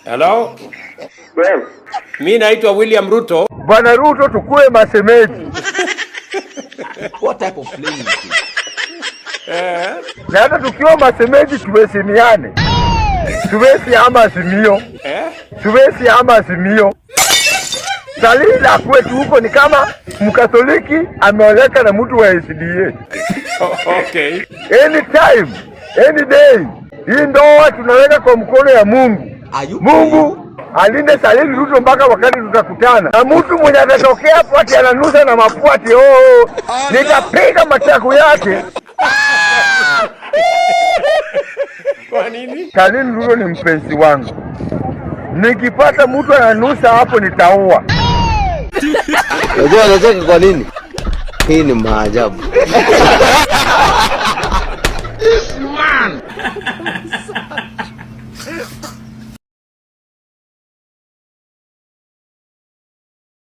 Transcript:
Hello? Well, Mimi naitwa William Ruto. Bwana Ruto tukue masemeji. What type of playing is this? Na hata tukiwa masemeji tuheshimiane. Tuwezi ama Azimio. Tuwezi ama Azimio. Salila kwetu huko ni kama Mkatoliki ameoleka na mtu wa SDA. Okay. Anytime, any day. Hii ndoa tunaweka kwa mkono ya Mungu. Mungu alinde Salili Ruto mpaka wakati tutakutana. Na mtu mwenye atatokea hapo ati ananusa na mapuati, nitapiga matako yake. Kwa nini? Salili Ruto ni mpenzi wangu. Nikipata mtu ananusa hapo nitaua. Unajua anacheka kwa nini? Hii ni maajabu. Man.